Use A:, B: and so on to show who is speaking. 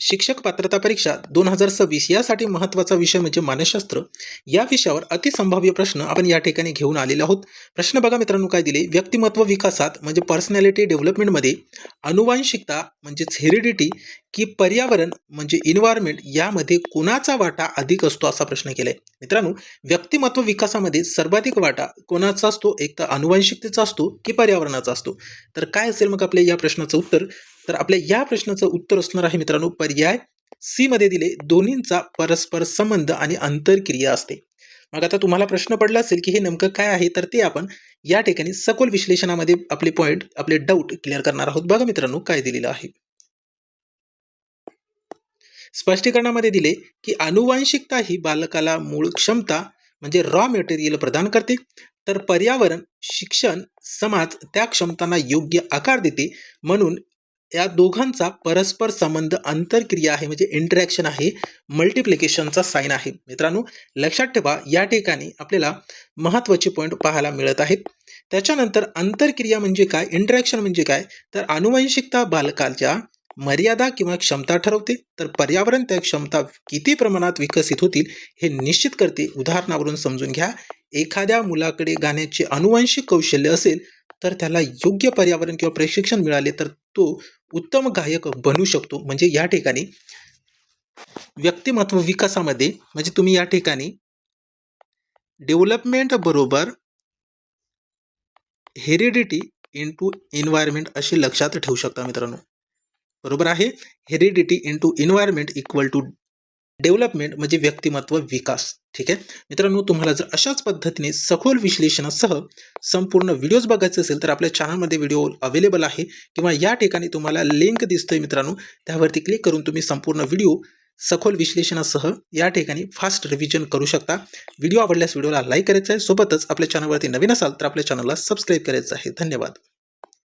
A: शिक्षक पात्रता परीक्षा 2026 यासाठी महत्त्वाचा विषय म्हणजे मानसशास्त्र. या विषयावर अतिसंभाव्य प्रश्न आपण या ठिकाणी घेऊन आलेलो आहोत. प्रश्न बघा मित्रांनो काय दिले, व्यक्तिमत्व विकासात म्हणजे पर्सनॅलिटी डेव्हलपमेंटमध्ये अनुवांशिकता म्हणजेच हेरिडिटी की पर्यावरण म्हणजे इन्व्हायरमेंट यामध्ये कोणाचा वाटा अधिक असतो असा प्रश्न केलाय. मित्रांनो, व्यक्तिमत्व विकासामध्ये सर्वाधिक वाटा कोणाचा असतो? एक तर अनुवांशिकतेचा असतो की पर्यावरणाचा असतो. तर काय असेल मग आपल्या या प्रश्नाचं उत्तर? तर आपल्या या प्रश्नाचं उत्तर असणार आहे मित्रांनो पर्याय सी मध्ये दिले, दोन्हींचा परस्पर संबंध आणि आंतरक्रिया असते. मग आता तुम्हाला प्रश्न पडला असेल की हे नेमकं काय आहे, तर ते आपण या ठिकाणी सखोल विश्लेषणामध्ये आपले पॉइंट आपले डाऊट क्लिअर करणार आहोत. बघा मित्रांनो काय दिलेलं आहे. स्पष्टीकरणामध्ये दिले की अनुवांशिकता ही बालकाला मूळ क्षमता म्हणजे रॉ मटेरियल प्रदान करते, तर पर्यावरण, शिक्षण, समाज त्या क्षमतांना योग्य आकार देते. म्हणून या दोघांचा परस्पर संबंध आंतरक्रिया आहे म्हणजे इंटरॅक्शन आहे, मल्टिप्लिकेशनचा साइन आहे. मित्रांनो लक्षात ठेवा, या ठिकाणी आपल्याला महत्त्वाचे पॉईंट पाहायला मिळत आहेत. त्याच्यानंतर आंतरक्रिया म्हणजे काय, इंटरॅक्शन म्हणजे काय, तर आनुवंशिकता बालकाच्या मर्यादा किंवा क्षमता ठरवते, तर पर्यावरण त्या क्षमता किती प्रमाणात विकसित होतील हे निश्चित करते. उदाहरणावरून समजून घ्या, एखाद्या मुलाकडे गाण्याचे आनुवंशिक कौशल्य असेल तर त्याला योग्य पर्यावरण किंवा प्रशिक्षण मिळाले तर तो उत्तम गायक बनू शकतो. म्हणजे या ठिकाणी व्यक्तिमत्व विकासामध्ये म्हणजे तुम्ही या ठिकाणी डेव्हलपमेंट बरोबर हेरिडिटी इंटू एन्व्हायरमेंट असे लक्षात ठेवू शकता मित्रांनो. बरोबर आहे, heredity into environment equal to development म्हणजे व्यक्तिमत्व विकास. ठीक आहे मित्रांनो, तुम्हाला जर अशाच पद्धतीने सखोल विश्लेषणासह संपूर्ण व्हिडिओज बघायचे असेल तर आपल्या चॅनलमध्ये व्हिडिओ अवेलेबल आहे किंवा या ठिकाणी तुम्हाला लिंक दिसतोय मित्रांनो, त्यावरती क्लिक करून तुम्ही संपूर्ण व्हिडिओ सखोल विश्लेषणासह या ठिकाणी फास्ट रिव्हिजन करू शकता. व्हिडिओ आवडल्यास व्हिडिओला लाईक करायचा आहे, सोबतच आपल्या चॅनलवरती नवीन असाल तर आपल्या चॅनलला सबस्क्राईब करायचं आहे. धन्यवाद.